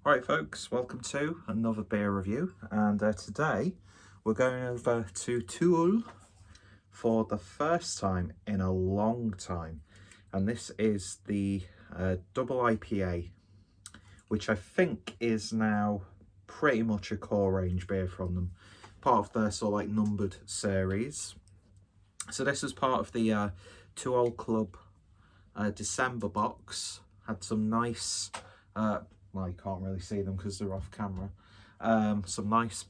Alright folks, welcome to another beer review, and today we're going over to Toul for the first time in a long time, and this is the double IPA, which I think is now pretty much a core range beer from them, part of their sort of like numbered series. So this is part of the Toul Club December box. Had some nice well, you can't really see them because they're off camera. Some nice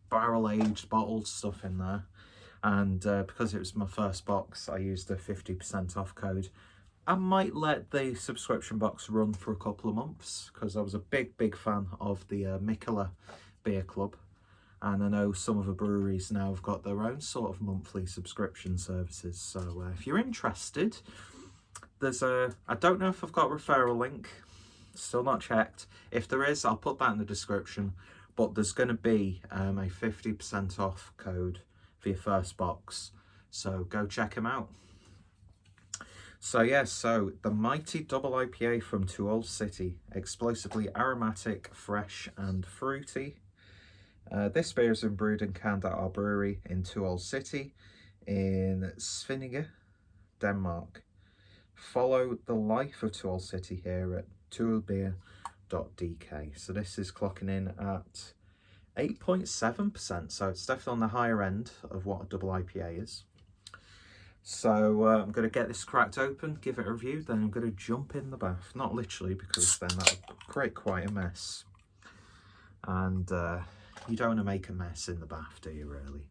barrel aged bottled stuff in there, and because it was my first box, I used a 50% off code. I might let the subscription box run for a couple of months because I was a big fan of the Mikkeller Beer Club, and I know some of the breweries now have got their own sort of monthly subscription services. So if you're interested, there's I don't know if I've got a referral link. Still not checked. If there is, I'll put that in the description, but there's going to be a 50% off code for your first box, so go check them out. So yeah, so the mighty double IPA from Toul City, explosively aromatic, fresh and fruity. This beer has been brewed and canned at our brewery in Toul City in Svinninge, Denmark. Follow the life of Toul City here at toulbeer.dk. So this is clocking in at 8.7%, so it's definitely on the higher end of what a double IPA is. So I'm going to get this cracked open, give it a review, then I'm going to jump in the bath. Not literally, because then that would create quite a mess. And you don't want to make a mess in the bath, do you really?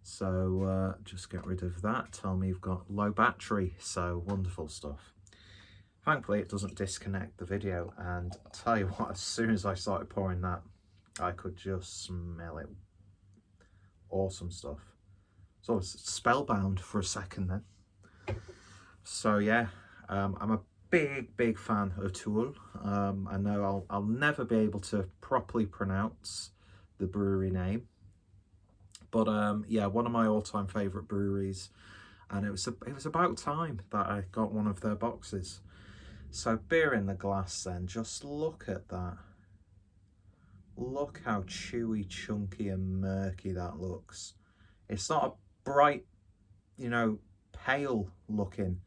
So just get rid of that. Tell me you've got low battery, so wonderful stuff. Thankfully it doesn't disconnect the video, and I'll tell you what, as soon as I started pouring that, I could just smell it. Awesome stuff. So I was spellbound for a second then. So yeah, I'm a big fan of Toul. I know I'll never be able to properly pronounce the brewery name, but yeah, one of my all-time favourite breweries, and it was about time that I got one of their boxes. So beer in the glass then, just look at that. Look how chewy, chunky and murky that looks. It's not a bright, you know, pale looking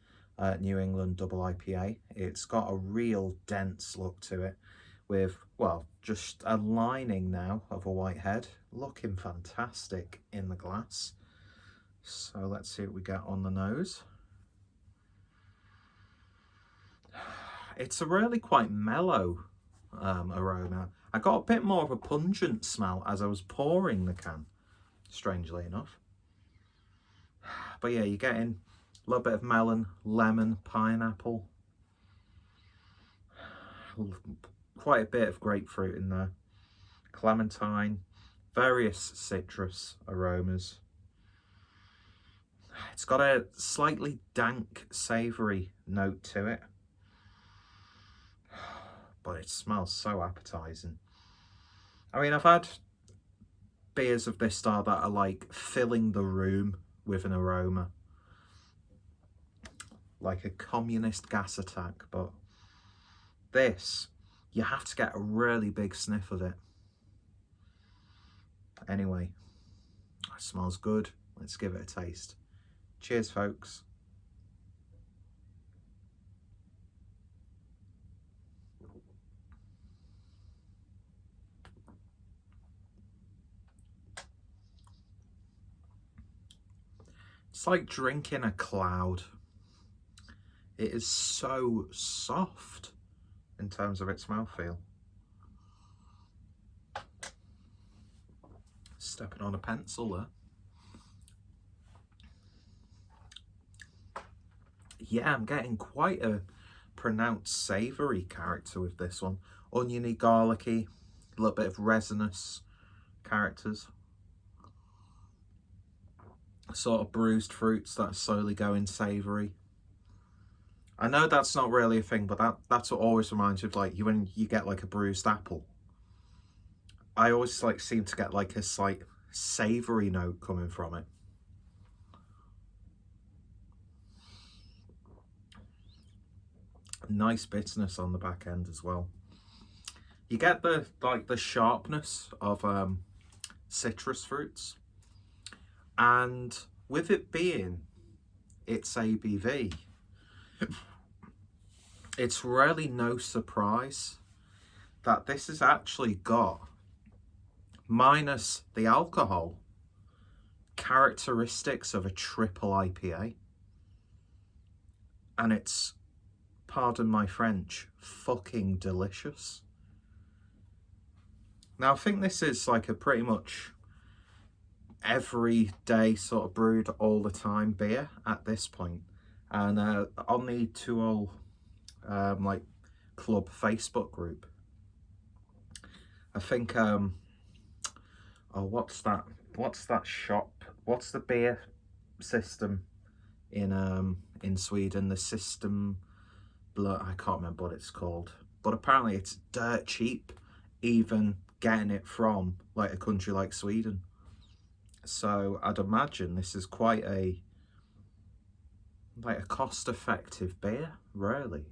New England double IPA. It's got a real dense look to it with, well, just a lining now of a white head. Looking fantastic in the glass. So let's see what we get on the nose. It's a really quite mellow aroma. I got a bit more of a pungent smell as I was pouring the can, strangely enough. But yeah, you're getting a little bit of melon, lemon, pineapple. Quite a bit of grapefruit in there. Clementine, various citrus aromas. It's got a slightly dank, savoury note to it. But it smells so appetizing. I mean, I've had beers of this style that are like filling the room with an aroma, like a communist gas attack, but this, you have to get a really big sniff of it. Anyway, it smells good. Let's give it a taste. Cheers, folks. It's like drinking a cloud. It is so soft in terms of its mouthfeel. Stepping on a pencil there. Yeah, I'm getting quite a pronounced savoury character with this one. Oniony, garlicky, a little bit of resinous characters. Sort of bruised fruits that slowly go in savoury. I know that's not really a thing, but that's what always reminds me of, like, when you get like a bruised apple. I always like seem to get like a slight savoury note coming from it. Nice bitterness on the back end as well. You get the sharpness of citrus fruits, and with it being its ABV, it's really no surprise that this has actually got, minus the alcohol, characteristics of a triple IPA. And it's, pardon my French, fucking delicious. Now, I think this is like a pretty much everyday sort of brewed all the time beer at this point. And on the Tool like club Facebook group, I think oh, what's that shop, what's the beer system in Sweden, the system, I can't remember what it's called, but apparently it's dirt cheap even getting it from like a country like Sweden. So I'd imagine this is quite a cost-effective beer, really.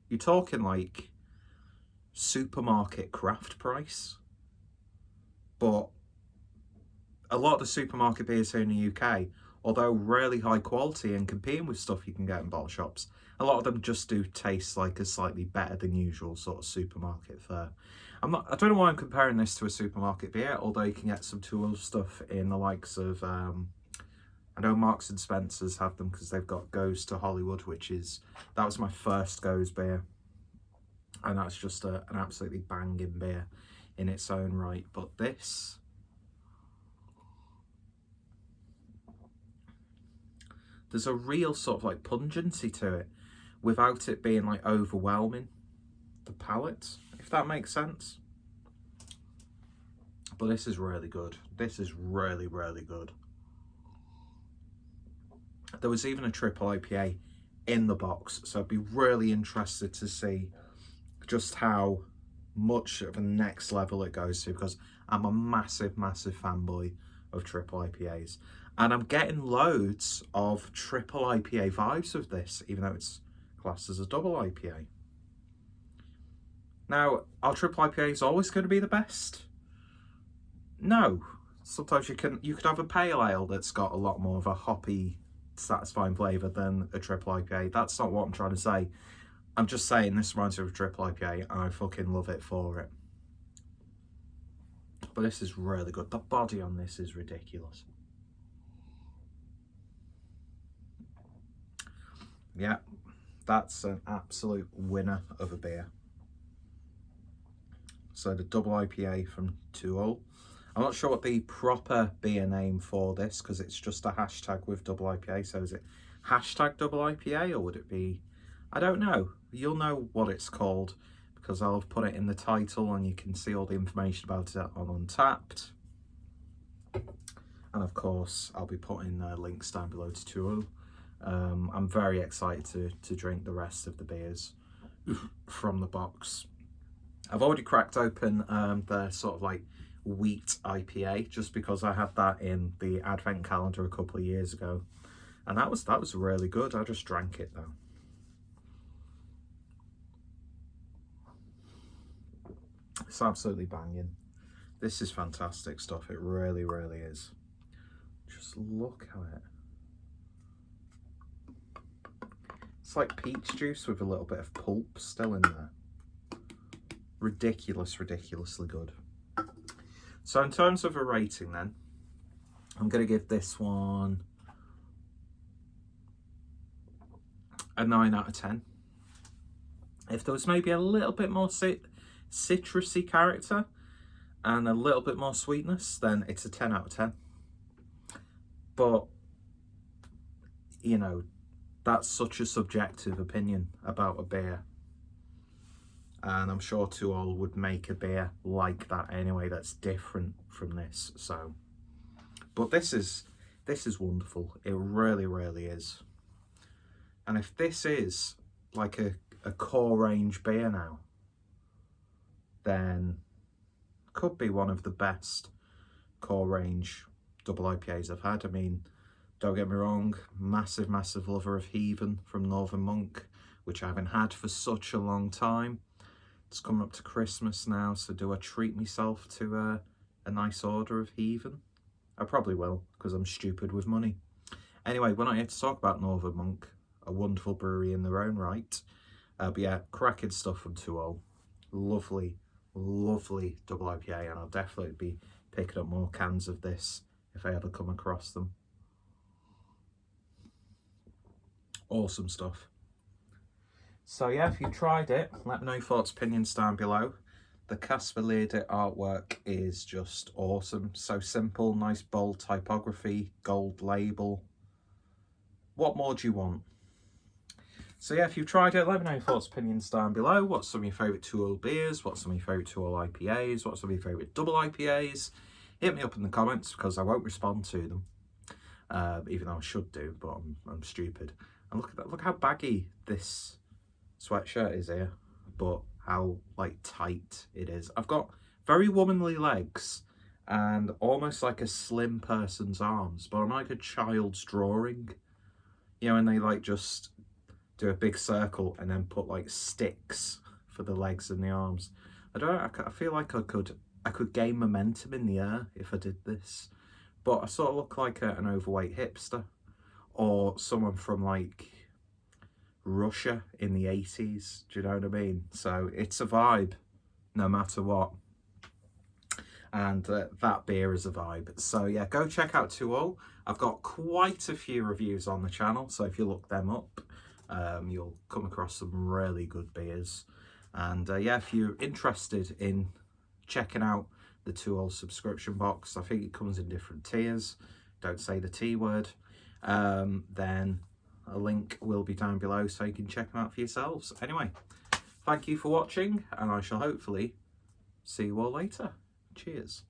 You're talking like supermarket craft price. But a lot of the supermarket beers here in the UK, although really high quality and competing with stuff you can get in bottle shops, a lot of them just do taste like a slightly better than usual sort of supermarket fare. I don't know why I'm comparing this to a supermarket beer, although you can get some Tool stuff in the likes of, I know Marks and Spencer's have them because they've got Goes to Hollywood, that was my first Goes beer. And that's just an absolutely banging beer in its own right. But this, there's a real sort of like pungency to it without it being like overwhelming the palate, if that makes sense. But this is really good. This is really, really good. There was even a triple IPA in the box, so I'd be really interested to see just how much of a next level it goes to, because I'm a massive fanboy of triple IPAs, and I'm getting loads of triple IPA vibes with this, even though it's classed as a double IPA. Now, are triple IPAs always going to be the best? No. Sometimes you could have a pale ale that's got a lot more of a hoppy, satisfying flavour than a triple IPA. That's not what I'm trying to say. I'm just saying this reminds me of a triple IPA, and I fucking love it for it. But this is really good. The body on this is ridiculous. Yeah, that's an absolute winner of a beer. So the double IPA from Tool. I'm not sure what the proper beer name for this, because it's just a hashtag with double IPA. So is it hashtag double IPA, or would it be, I don't know. You'll know what it's called because I'll have put it in the title, and you can see all the information about it on Untappd. And of course, I'll be putting links down below to Tool. I'm very excited to drink the rest of the beers from the box. I've already cracked open the sort of like wheat IPA, just because I had that in the advent calendar a couple of years ago, and that was really good. I just drank it though. It's absolutely banging. This is fantastic stuff. It really, really is. Just look at it. It's like peach juice with a little bit of pulp still in there. Ridiculously good. So in terms of a rating then, I'm going to give this one a 9 out of 10. If there was maybe a little bit more citrusy character and a little bit more sweetness, then it's a 10 out of 10. But, you know, that's such a subjective opinion about a beer. And I'm sure Tool would make a beer like that anyway, that's different from this. So, but this is wonderful. It really, really is. And if this is like a core range beer now, then could be one of the best core range double IPAs I've had. I mean, don't get me wrong, massive lover of Heathen from Northern Monk, which I haven't had for such a long time. It's coming up to Christmas now, so do I treat myself to a nice order of Heathen? I probably will, because I'm stupid with money. Anyway, we're not here to talk about Northern Monk, a wonderful brewery in their own right. But yeah, cracking stuff from 2-0. Lovely, lovely double IPA, and I'll definitely be picking up more cans of this if I ever come across them. Awesome stuff. So yeah, if you tried it, let me know your thoughts, opinions down below. The Kasper Ledet artwork is just awesome. So simple, nice bold typography, gold label. What more do you want? So yeah, if you've tried it, let me know your thoughts, opinions down below. What's some of your favourite 2-0 beers? What's some of your favourite 2-0 IPAs? What's some of your favourite double IPAs? Hit me up in the comments, because I won't respond to them. Even though I should do, but I'm stupid. And look at that, look how baggy this sweatshirt is here, but how like tight it is. I've got very womanly legs and almost like a slim person's arms, but I'm like a child's drawing, you know, and they like just do a big circle and then put like sticks for the legs and the arms. I feel like I could gain momentum in the air if I did this, but I sort of look like an overweight hipster or someone from like Russia in the 80s, do you know what I mean? So it's a vibe no matter what, and that beer is a vibe. So yeah, go check out 2-0. I've got quite a few reviews on the channel, so if you look them up, you'll come across some really good beers. And yeah, if you're interested in checking out the 2-0 subscription box, I think it comes in different tiers, don't say the T word, then a link will be down below so you can check them out for yourselves. Anyway, thank you for watching, and I shall hopefully see you all later. Cheers.